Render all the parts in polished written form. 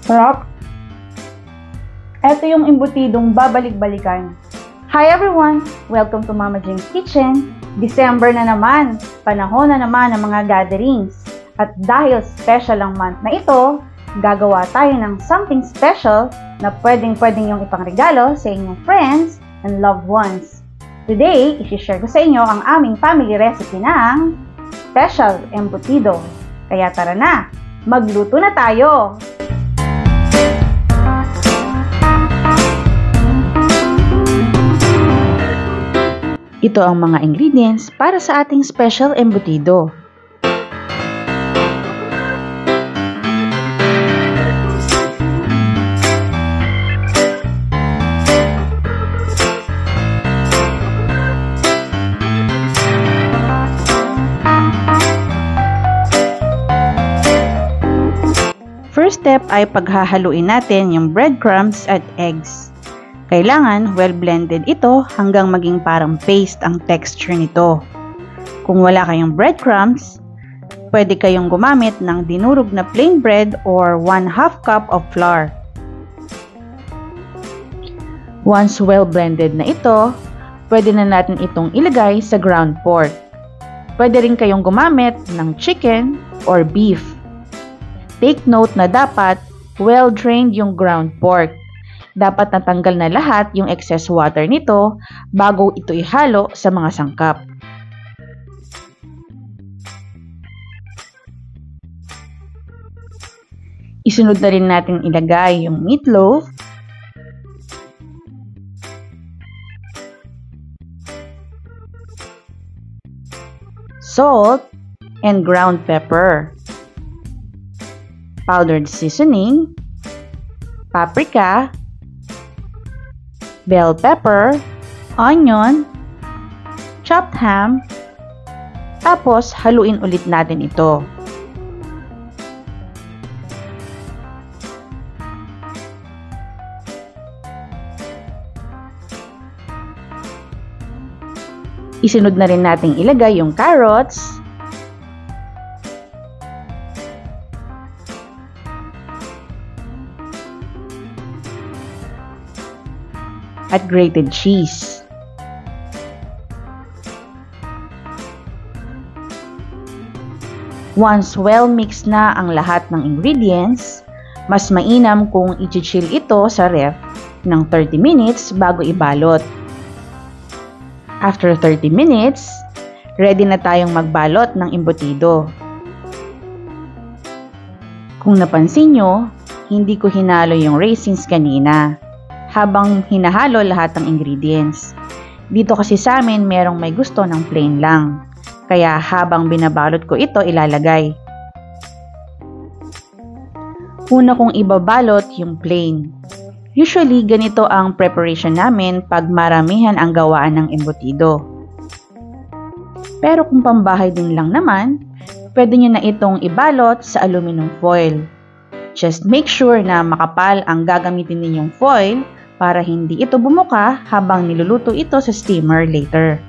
Sarap! Ito yung embutidong babalik-balikan. Hi everyone! Welcome to Mama Jing's Kitchen. December na naman, panahon na naman ng mga gatherings. At dahil special ang month na ito, gagawa tayo ng something special na pwedeng-pwedeng yung ipangregalo sa inyong friends and loved ones. Today, isi-share ko sa inyo ang aming family recipe ng special embutido. Kaya tara na, magluto na tayo! Ito ang mga ingredients para sa ating special embutido. First step ay paghahaluin natin yung breadcrumbs at eggs. Kailangan well-blended ito hanggang maging parang paste ang texture nito. Kung wala kayong breadcrumbs, pwede kayong gumamit ng dinurog na plain bread or 1/2 cup of flour. Once well-blended na ito, pwede na natin itong ilagay sa ground pork. Pwede rin kayong gumamit ng chicken or beef. Take note na dapat well-drained yung ground pork. Dapat natanggal na lahat yung excess water nito bago ito ihalo sa mga sangkap. Isunod na rin natin ilagay yung meatloaf, salt, and ground pepper, powdered seasoning, paprika, bell pepper, onion, chopped ham, tapos haluin ulit natin ito. Isunod na rin nating ilagay yung carrots, at grated cheese. Once well mixed na ang lahat ng ingredients, mas mainam kung i-chill ito sa ref ng 30 minutes bago ibalot. After 30 minutes, ready na tayong magbalot ng embutido. Kung napansin nyo, hindi ko hinalo yung raisins kanina habang hinahalo lahat ng ingredients. Dito kasi sa amin merong may gusto ng plain lang. Kaya habang binabalot ko ito ilalagay. Una kong ibabalot yung plain. Usually ganito ang preparation namin pag maramihan ang gawaan ng embutido. Pero kung pambahay din lang naman, pwede nyo na itong ibalot sa aluminum foil. Just make sure na makapal ang gagamitin ninyong foil para hindi ito bumuka habang niluluto ito sa steamer later.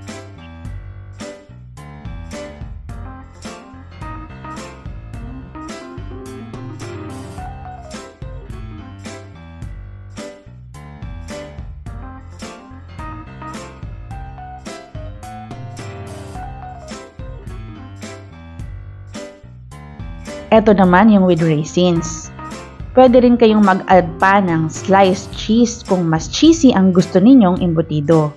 Ito naman yung with raisins. Pwede rin kayong mag-add pa ng sliced cheese kung mas cheesy ang gusto ninyong embutido.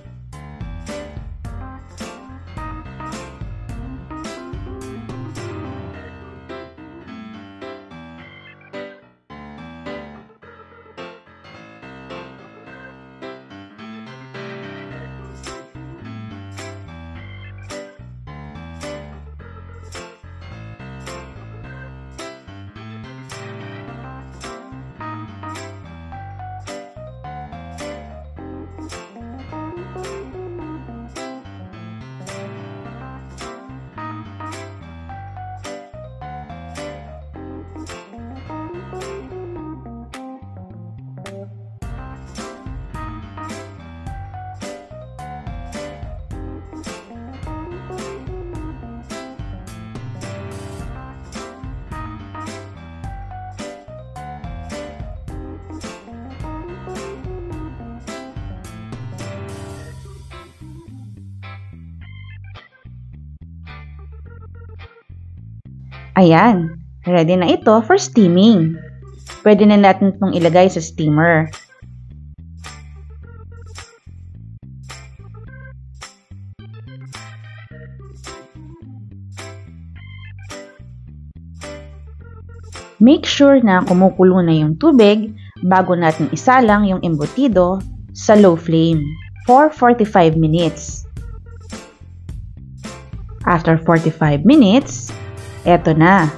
Ayan, ready na ito for steaming. Pwede na natin itong ilagay sa steamer. Make sure na kumukulo na yung tubig bago natin isalang yung embutido sa low flame for 45 minutes. After 45 minutes, eto na.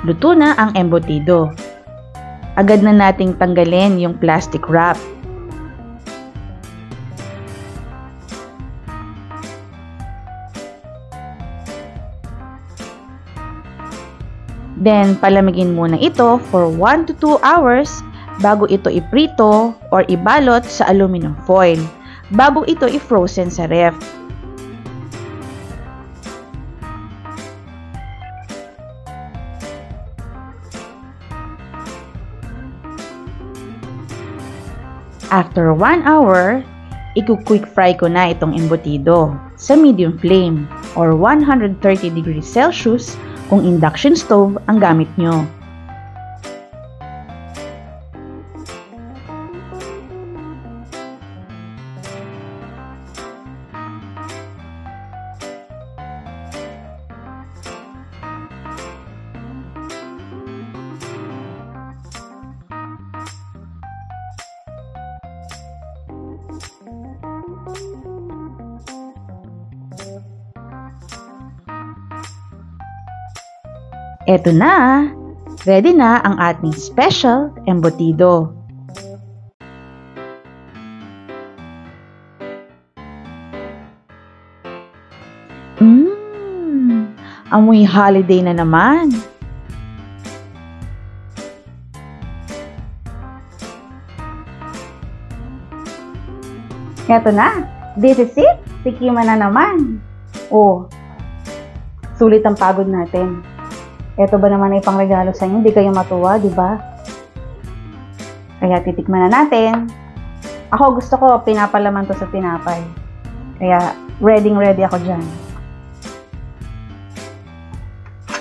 Luto na ang embutido. Agad na nating tanggalin yung plastic wrap. Then, palamigin muna ito for 1 to 2 hours bago ito iprito or ibalot sa aluminum foil bago ito i-frozen sa ref. After 1 hour, i-quick fry ko na itong embutido sa medium flame or 130 degrees Celsius kung induction stove ang gamit nyo. Eto na! Ready na ang ating special embutido. Amoy holiday na naman! Eto na! This is it! Tikiman na naman! Oh, sulit ang pagod natin. Ito ba naman ay pangregalo sa inyo? Hindi kayo matuwa, di ba? Kaya titikman na natin. Ako gusto ko pinapalaman to sa tinapay. Kaya ready ako dyan.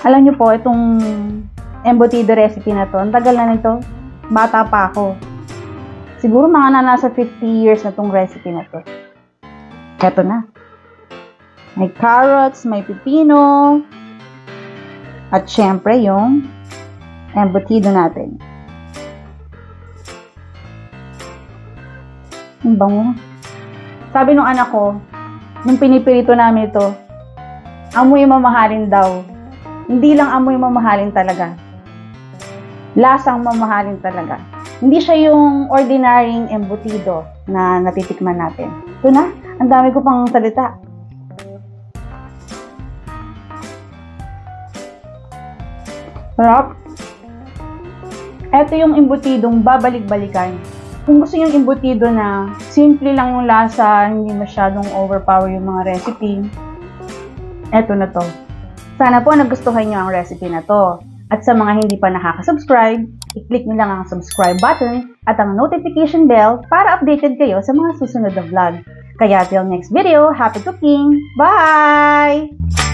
Alam niyo po, itong embutido recipe na to, ang tagal na nito. Bata pa ako. Siguro mga nasa 50 years na tong recipe na to. Ito na. May carrots, may pipino, at syempre, yung embutido natin. Ang bango. Sabi nung anak ko, nung pinipirito namin ito, amoy mamahalin daw. Hindi lang amoy mamahalin talaga. Lasang mamahalin talaga. Hindi siya yung ordinaryong embutido na natitikman natin. Ito na, ang dami ko pang salita. Sarap. Ito yung embutidong babalik-balikan. Kung gusto yung embutido na simple lang yung lasa, hindi masyadong overpower yung mga recipe, eto na to. Sana po nagustuhan nyo ang recipe na to. At sa mga hindi pa nakaka-subscribe, i-click nyo lang ang subscribe button at ang notification bell para updated kayo sa mga susunod na vlog. Kaya till next video, happy cooking! Bye!